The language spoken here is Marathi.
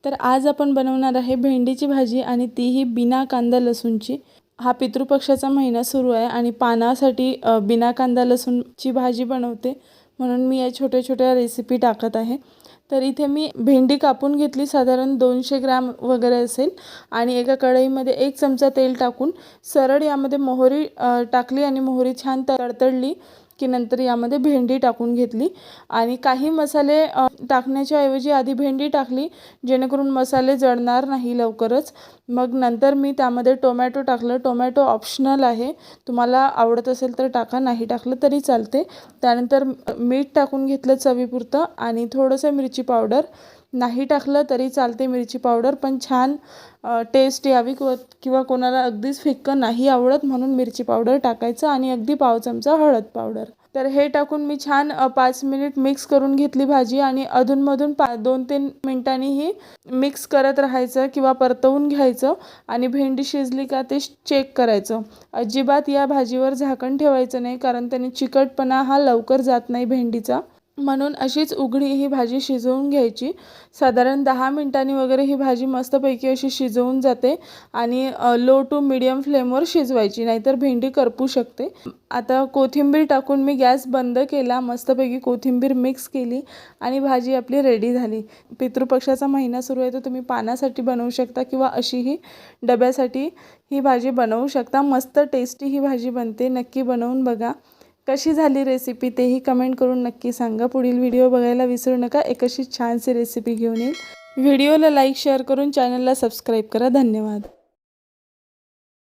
तर आज आपण बनवणार आहे भेंडीची भाजी आणि तीही बिना कांदा लसूणची। हा पितृपक्षाचा महिना सुरू आहे आणि पानासाठी बिना कांदा लसूणची भाजी बनवते, म्हणून मी या छोट्या-छोट्या रेसिपी टाकत आहे। तर इथे मी भेंडी कापून घेतली, साधारण 200 ग्रॅम वगैरे असेल, आणि एका कढईमध्ये 1 चमचा तेल टाकून सरळ यामध्ये मोहरी टाकली आणि मोहरी छान तडतडली की नंतर यामध्ये भेंडी टाकून घेतली आणि काही मसाले टाकण्याच्या ऐवजी आधी भेंडी टाकली, जेणेकरून मसाले जळणार नाही लवकरच। मग नंतर मी त्यामध्ये टोमॅटो टाकलं। टोमॅटो ऑप्शनल आहे, तुम्हाला आवडत असेल तर टाका, नाही टाकलं तरी चालते। त्यानंतर मीठ टाकून घेतलं चवीपुरतं आणि थोडंसं मिरची पावडर, नाही टाकलं तरी चालते मिरची पावडर, पण छान टेस्ट यावी किंवा कोणाला अगदीच फिक्कं नाही आवडत म्हणून मिरची पावडर टाकायचं आणि अगदी पाव चमचा हळद पावडर। तर हे टाकून मी छान 5 मिनिट मिक्स करून घेतली भाजी आणि अधूनमधून 2-3 मिनिटांनी ही मिक्स करत राहायचं किंवा परतवून घ्यायचं आणि भेंडी शिजली का ते चेक करायचं। अजिबात या भाजीवर झाकण ठेवायचं नाही, कारण त्याने चिकटपणा हा लवकर जात नाही भेंडीचा, म्हणून अशीच उघडी ही भाजी शिजवून घ्यायची। साधारण 10 मिनिटांनी वगैरे ही भाजी मस्तपैकी अशी शिजवून जाते आणि लो टू मीडियम फ्लेमवर शिजवायची, नाहीतर भेंडी करपू शकते। आता कोथिंबीर टाकून मी गॅस बंद केला, मस्तपैकी कोथिंबीर मिक्स केली आणि भाजी आपली रेडी झाली। पितृपक्षाचा महिना सुरू आहे, तर तुम्ही पानासाठी बनवू शकता किंवा अशीही डब्यासाठी ही भाजी बनवू शकता। मस्त टेस्टी ही भाजी बनते, नक्की बनवून बघा। कशी झाली रेसिपी तेही कमेंट करून नक्की सांगा। पुढील व्हिडिओ बघायला विसरू नका, एक अशी छानशी रेसिपी घेऊन येईल। व्हिडिओला लाईक शेअर करून चॅनलला सबस्क्राईब करा। धन्यवाद।